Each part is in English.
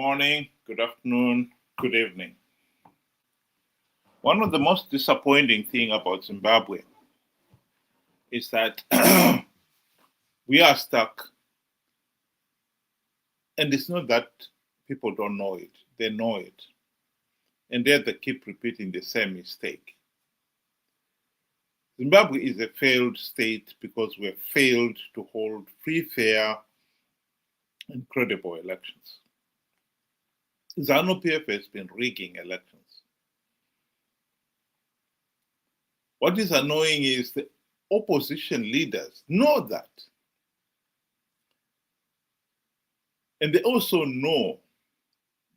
morning, good afternoon, good evening. One of the most disappointing things about Zimbabwe is that we are stuck. And it's not that people don't know it, they know it. And yet they keep repeating the same mistake. Zimbabwe is a failed state because we have failed to hold free, fair, and credible elections. ZANU PF has been rigging elections. What is annoying is the opposition leaders know that. And they also know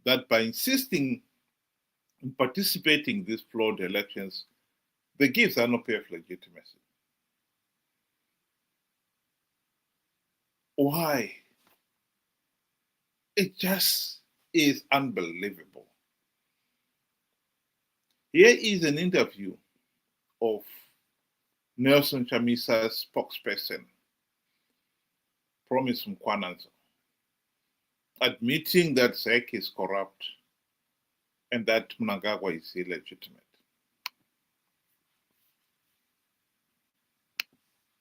that by insisting in participating in these flawed elections, they give ZANU PF legitimacy. Why? It just is unbelievable. Here is an interview of Nelson Chamisa's spokesperson, Promise Mkwanazi, admitting that ZEC is corrupt and that Mnangagwa is illegitimate.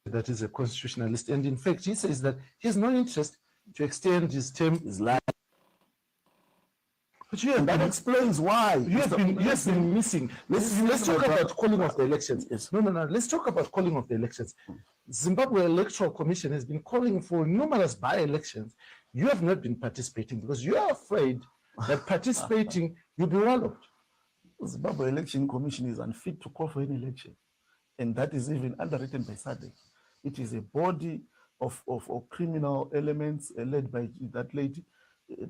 That is a constitutionalist, and in fact, he says that he has no interest to extend his term. His life. But that explains why you have been missing. Let's talk about calling of the elections. Yes. No. Let's talk about calling of the elections. Zimbabwe Electoral Commission has been calling for numerous by-elections. You have not been participating because you are afraid that participating you'll be walloped. Zimbabwe Election Commission is unfit to call for any election, and that is even underwritten by SADC. It is a body of criminal elements led by that lady.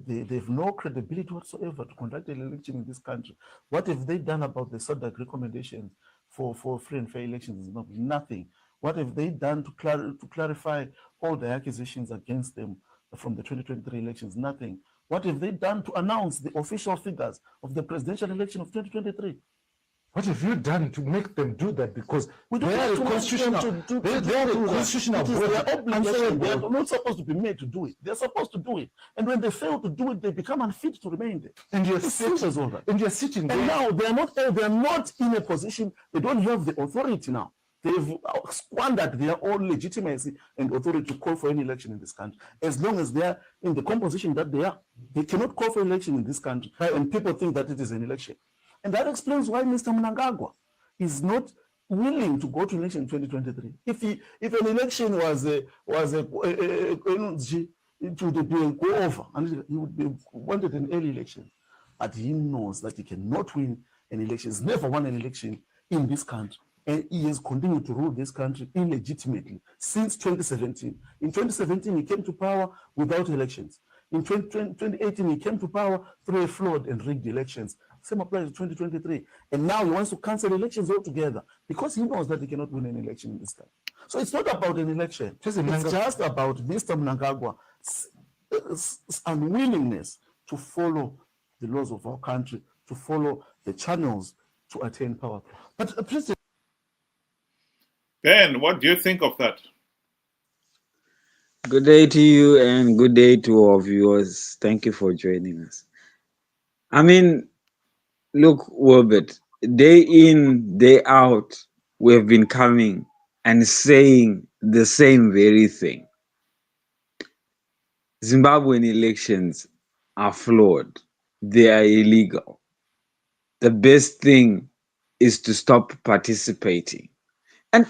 They have no credibility whatsoever to conduct an election in this country. What have they done about the SADC recommendations for free and fair elections in Zimbabwe? Nothing. What have they done to clarify all the accusations against them from the 2023 elections? Nothing. What have they done to announce the official figures of the presidential election of 2023? What have you done to make them do that? Because they are a constitutional body. They are not supposed to be made to do it. They're supposed to do it. And when they fail to do it, they become unfit to remain there. And you're sitting there. And now they are not in a position, they don't have the authority now. They've squandered their own legitimacy and authority to call for any election in this country. As long as they are in the composition that they are, they cannot call for election in this country. And people think that it is an election. And that explains why Mr. Mnangagwa is not willing to go to election in 2023. If an election was a it would be go over, and he would be wanted an early election. But he knows that he cannot win an election. He's never won an election in this country. And he has continued to rule this country illegitimately since 2017. In 2017, he came to power without elections. In 2018, he came to power through a flawed and rigged elections. Same applies to 2023. And now he wants to cancel elections altogether because he knows that he cannot win an election in this country. So it's not about an election. It's just about Mr. Mnangagwa's unwillingness to follow the laws of our country, to follow the channels to attain power. But President Ben, what do you think of that? Good day to you and good day to our viewers. Thank you for joining us. I mean, look, Robert, day in, day out, we have been coming and saying the same very thing. Zimbabwean elections are flawed. They are illegal. The best thing is to stop participating. And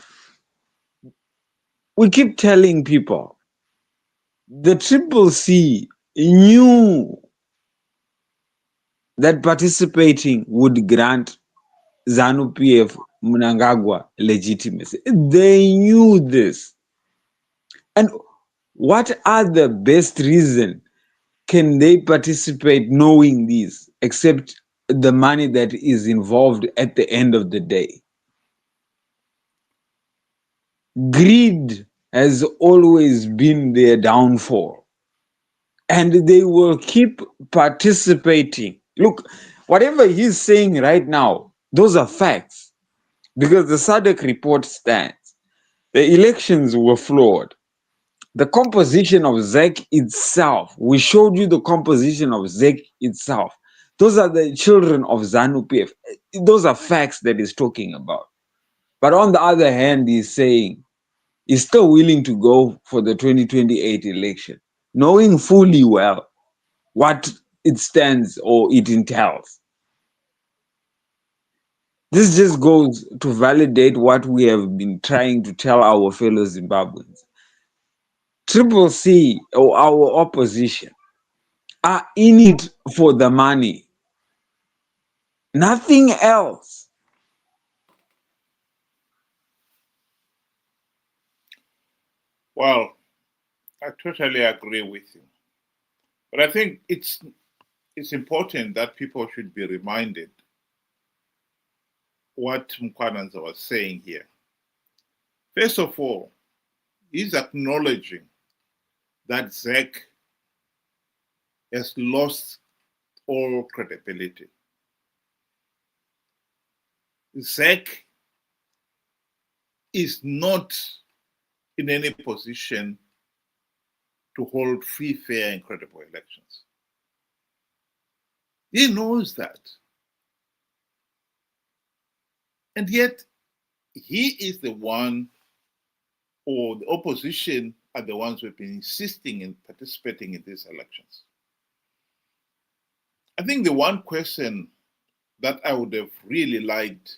we keep telling people, the CCC knew that participating would grant ZANU PF Mnangagwa legitimacy. They knew this. And what other best reason can they participate knowing this, except the money that is involved at the end of the day? Greed has always been their downfall, and they will keep participating. Look, whatever he's saying right now, those are facts, because the SADC report stands. The elections were flawed. the composition of ZEC itself. We showed you the composition of ZEC itself. Those are the children of ZANU PF. Those are facts that he's talking about. But on the other hand, he's saying he's still willing to go for the 2028 election, knowing fully well what it stands or it entails. This just goes to validate what we have been trying to tell our fellow Zimbabweans. Triple C or our opposition are in it for the money, nothing else. Well, I totally agree with you. But I think it's important that people should be reminded what Mkwanazi was saying here. First of all, he's acknowledging that ZEC has lost all credibility. ZEC is not in any position to hold free, fair, and credible elections. He knows that. And yet, he is the one, or the opposition are the ones who have been insisting in participating in these elections. I think the one question that I would have really liked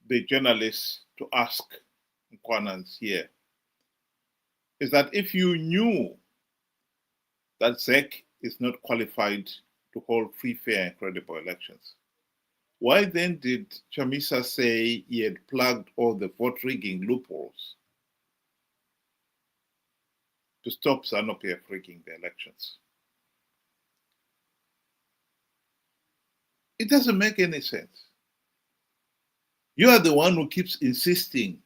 the journalists to ask Mkwanazi here is that if you knew that ZEC is not qualified to hold free, fair, and credible elections, why then did Chamisa say he had plugged all the vote rigging loopholes to stop ZANU PF rigging the elections? It doesn't make any sense. You are the one who keeps insisting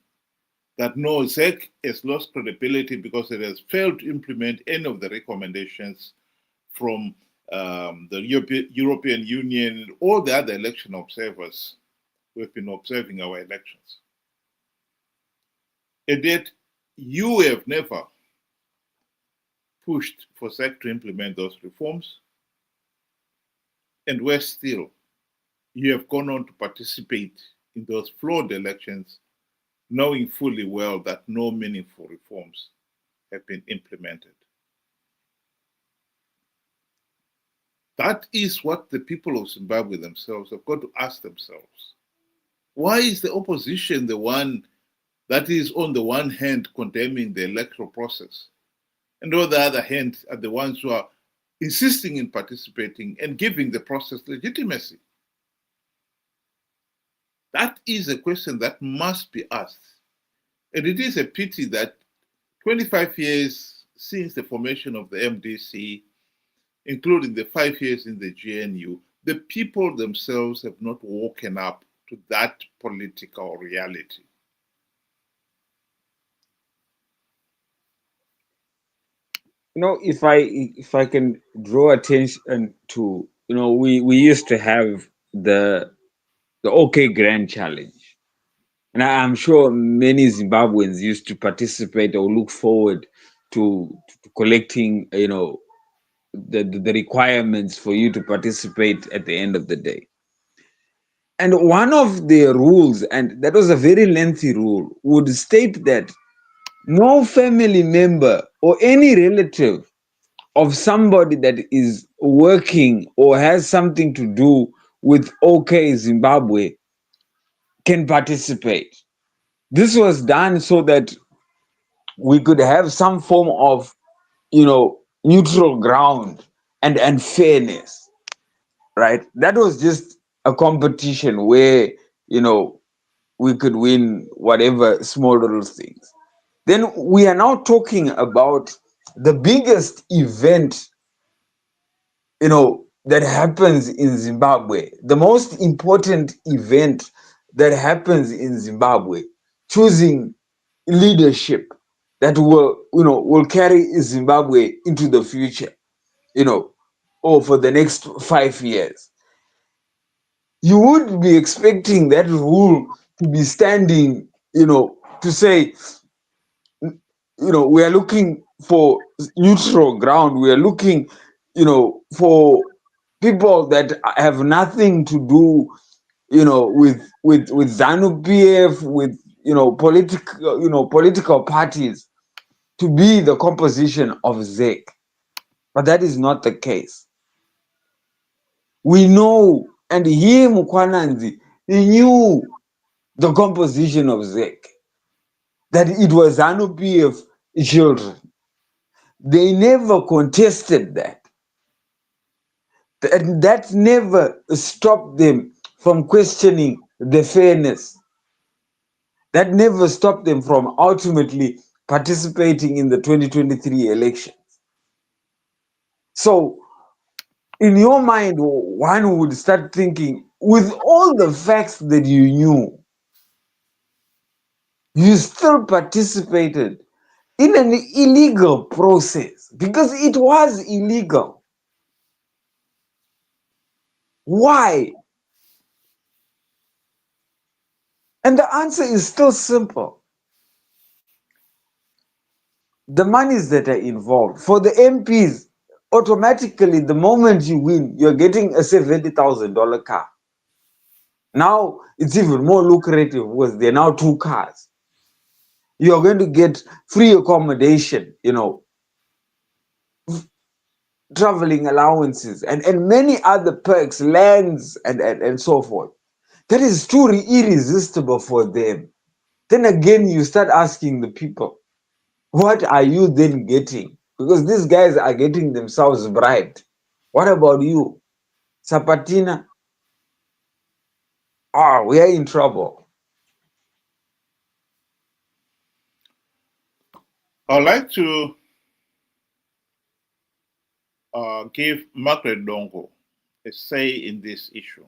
that no, ZEC has lost credibility because it has failed to implement any of the recommendations from the European Union and all the other election observers who have been observing our elections. And yet, you have never pushed for ZEC to implement those reforms, and worse still, you have gone on to participate in those flawed elections, knowing fully well that no meaningful reforms have been implemented. That is what the people of Zimbabwe themselves have got to ask themselves. Why is the opposition the one that is on the one hand condemning the electoral process, and on the other hand are the ones who are insisting in participating and giving the process legitimacy? That is a question that must be asked. And it is a pity that 25 years since the formation of the MDC, including the 5 years in the GNU, the people themselves have not woken up to that political reality. You know, if I can draw attention to, you know, we used to have the OK Grand Challenge. And I'm sure many Zimbabweans used to participate or look forward to collecting, you know, the requirements for you to participate at the end of the day. And one of the rules, and that was a very lengthy rule, would state that no family member or any relative of somebody that is working or has something to do with OK Zimbabwe can participate. This was done so that we could have some form of, you know, neutral ground and fairness, right? That was just a competition where, you know, we could win whatever small little things. Then we are now talking about the biggest event, you know, that happens in Zimbabwe, the most important event that happens in Zimbabwe, choosing leadership that will, you know, will carry Zimbabwe into the future, you know, or for the next 5 years. You would be expecting that rule to be standing, you know, to say we are looking for neutral ground. We are looking, for people that have nothing to do, with ZANU PF, with political parties, to be the composition of ZEC. But that is not the case. We know, and he, Mkwanazi, he knew the composition of ZEC, that it was ZANU PF children. They never contested that. And that never stopped them from questioning the fairness. That never stopped them from ultimately participating in the 2023 elections. So, in your mind, one would start thinking, with all the facts that you knew, you still participated in an illegal process, because it was illegal. Why? And the answer is still simple. The monies that are involved for the MPs, automatically, the moment you win, you're getting a $70,000 car. Now it's even more lucrative because there are now 2 cars. You're going to get free accommodation, traveling allowances, and many other perks, lands, and so forth. That is too irresistible for them. Then again, you start asking the people, what are you then getting? Because these guys are getting themselves bribed. What about you? Sapatina? We are in trouble. I'd like to give Margaret Dongo a say in this issue.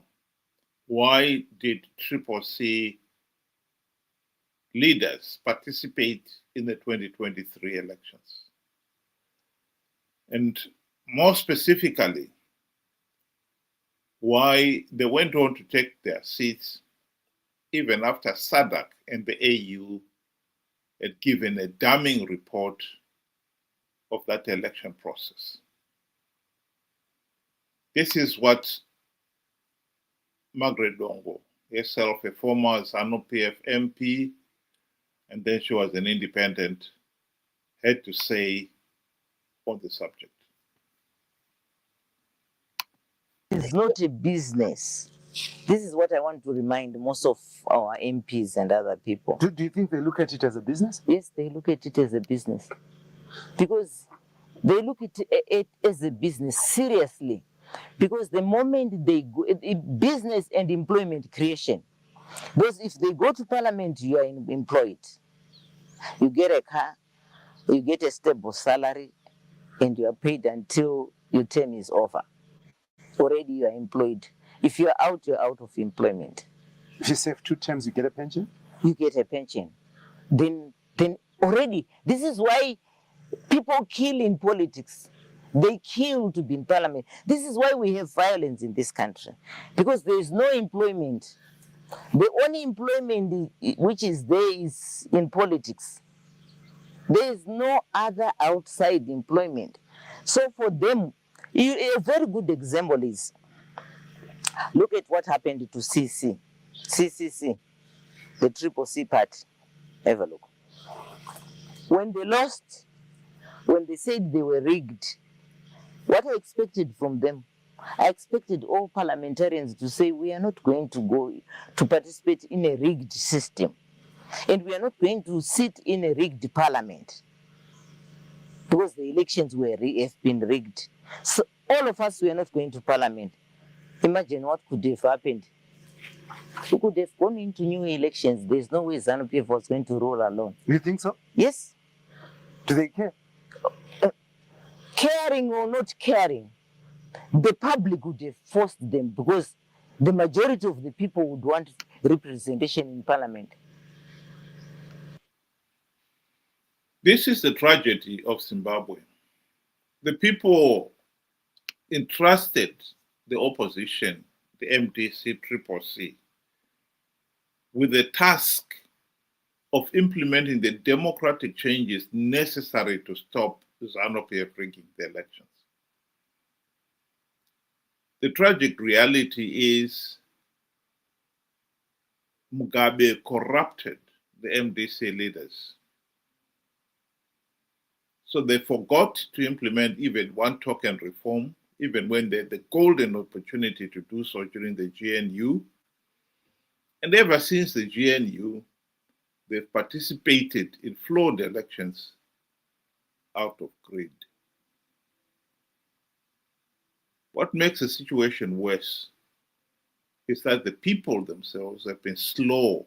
Why did CCC leaders participate in the 2023 elections? And more specifically, why they went on to take their seats even after SADC and the AU had given a damning report of that election process. This is what Margaret Dongo, herself a former ZANU PF MP, and then she was an independent, had to say on the subject. It's not a business. This is what I want to remind most of our MPs and other people. Do you think they look at it as a business? Yes, they look at it as a business. Because they look at it as a business, seriously. Because the moment they go, business and employment creation, because if they go to parliament, you are employed. You get a car, you get a stable salary, and you are paid until your term is over. Already you are employed. If you are out of employment. If you serve 2 terms, you get a pension? You get a pension. Then already, this is why people kill in politics. They kill to be in parliament. This is why we have violence in this country. Because there is no employment. The only employment which is there is in politics. There is no other outside employment. So for them, a very good example is, look at what happened to CCC, the CCC party. Have a look. When they lost, when they said they were rigged, what I expected from them, I expected all parliamentarians to say, we are not going to go to participate in a rigged system. And we are not going to sit in a rigged parliament. Because the elections have been rigged. So all of us were not going to parliament. Imagine what could have happened. We could have gone into new elections. There's no way ZANU PF was going to rule alone. You think so? Yes. Do they care? Caring or not caring, the public would have forced them, because the majority of the people would want representation in parliament. This is the tragedy of Zimbabwe. The people entrusted the opposition, the MDC, CCC, with the task of implementing the democratic changes necessary to stop ZANU PF rigging the elections. The tragic reality is Mugabe corrupted the MDC leaders. So they forgot to implement even one token reform, even when they had the golden opportunity to do so during the GNU. And ever since the GNU, they've participated in flawed elections out of greed. What makes the situation worse is that the people themselves have been slow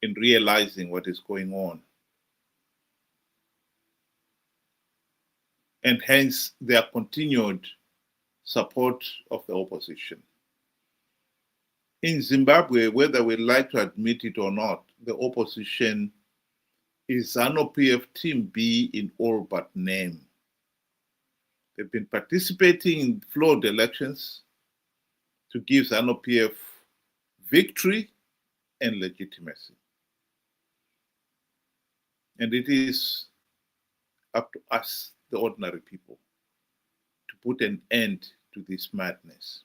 in realizing what is going on. And hence their continued support of the opposition. In Zimbabwe, whether we like to admit it or not, the opposition is ZANU PF Team B in all but name. They've been participating in flawed elections to give ZANU PF victory and legitimacy. And it is up to us, the ordinary people, to put an end to this madness.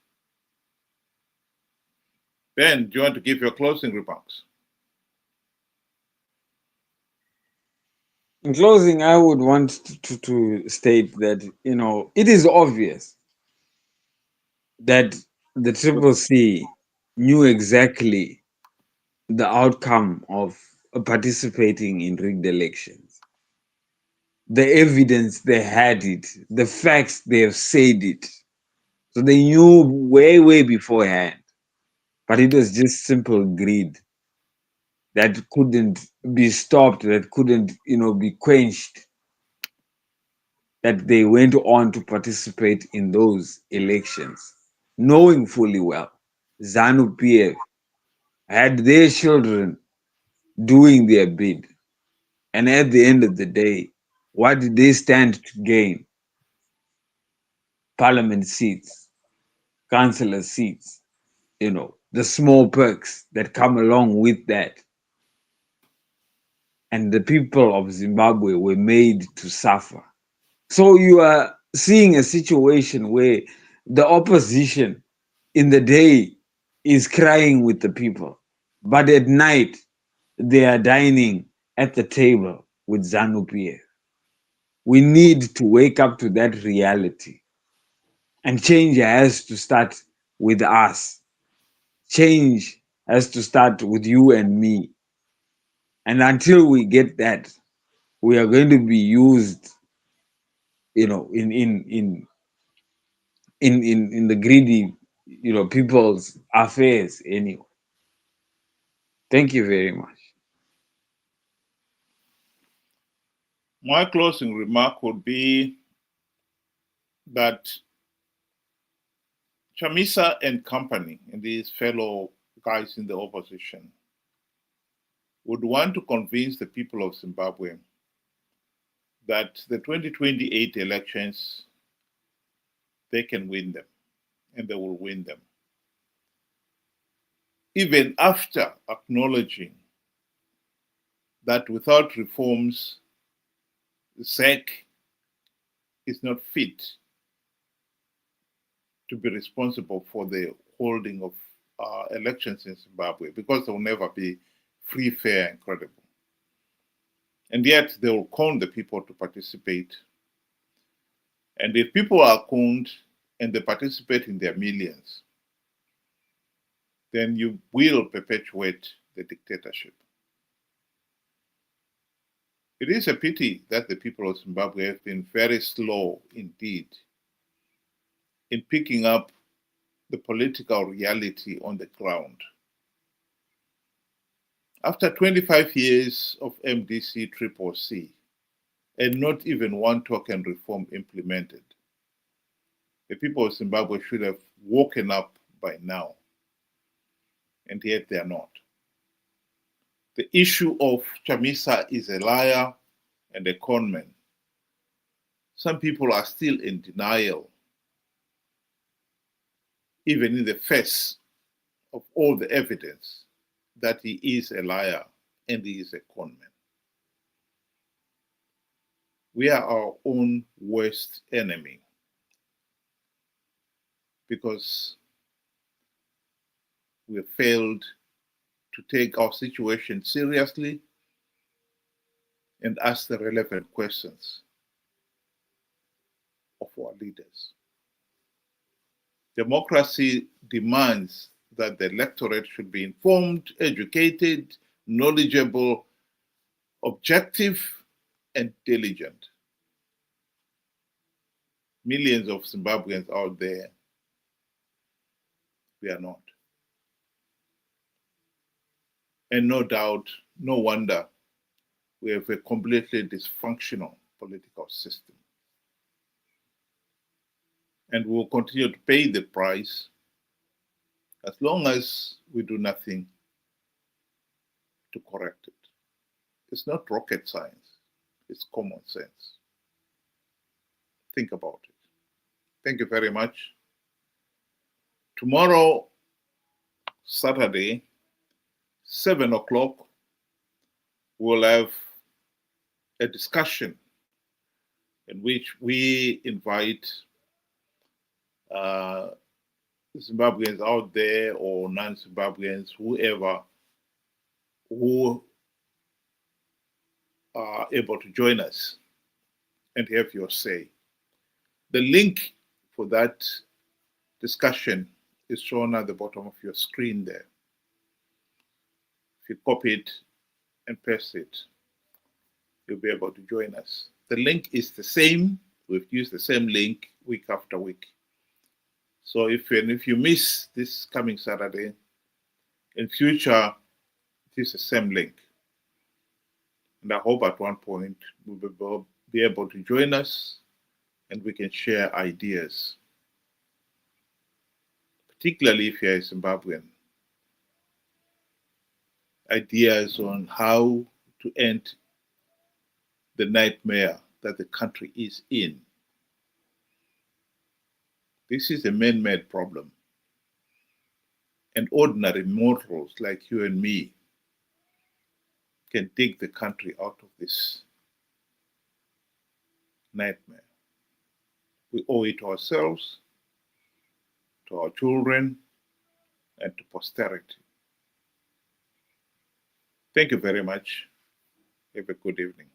Ben, do you want to give your closing remarks? In closing, I would want to state that, it is obvious that the CCC knew exactly the outcome of participating in rigged elections. The evidence, they had it. The facts, they have said it. So they knew way, way beforehand. But it was just simple greed that couldn't be stopped, that couldn't, be quenched, that they went on to participate in those elections, knowing fully well ZANU PF had their children doing their bid. And at the end of the day, what did they stand to gain? Parliament seats, councillor seats, the small perks that come along with that. And the people of Zimbabwe were made to suffer. So you are seeing a situation where the opposition in the day is crying with the people, but at night they are dining at the table with ZANU PF. We need to wake up to that reality. And change has to start with us. Change has to start with you and me. And until we get that, we are going to be used, in the greedy, people's affairs anyway. Thank you very much. My closing remark would be that Chamisa and company and these fellow guys in the opposition would want to convince the people of Zimbabwe that the 2028 elections, they can win them, and they will win them. Even after acknowledging that without reforms, the ZEC is not fit to be responsible for the holding of elections in Zimbabwe, because they will never be free, fair, and credible. And yet they will con the people to participate. And if people are conned and they participate in their millions, then you will perpetuate the dictatorship. It is a pity that the people of Zimbabwe have been very slow indeed in picking up the political reality on the ground. After 25 years of MDC CCC and not even one token reform implemented, the people of Zimbabwe should have woken up by now, and yet they are not. The issue of Chamisa is a liar and a conman. Some people are still in denial, even in the face of all the evidence that he is a liar and he is a conman. We are our own worst enemy because we have failed to take our situation seriously and ask the relevant questions of our leaders. Democracy demands that the electorate should be informed, educated, knowledgeable, objective, and diligent. Millions of Zimbabweans out there, we are not. And no doubt, no wonder, we have a completely dysfunctional political system. And we will continue to pay the price as long as we do nothing to correct it. It's not rocket science, it's common sense. Think about it. Thank you very much. Tomorrow, Saturday, 7 o'clock, we'll have a discussion in which we invite Zimbabweans out there or non-Zimbabweans, whoever, who are able to join us and have your say. The link for that discussion is shown at the bottom of your screen there. If you copy it and paste it, you'll be able to join us. The link is the same. We've used the same link week after week. So if you miss this coming Saturday, in future, it is the same link. And I hope at one point we'll be able to join us and we can share ideas, particularly if you're a Zimbabwean. Ideas on how to end the nightmare that the country is in. This is a man-made problem. And ordinary mortals like you and me can take the country out of this nightmare. We owe it to ourselves, to our children, and to posterity. Thank you very much. Have a good evening.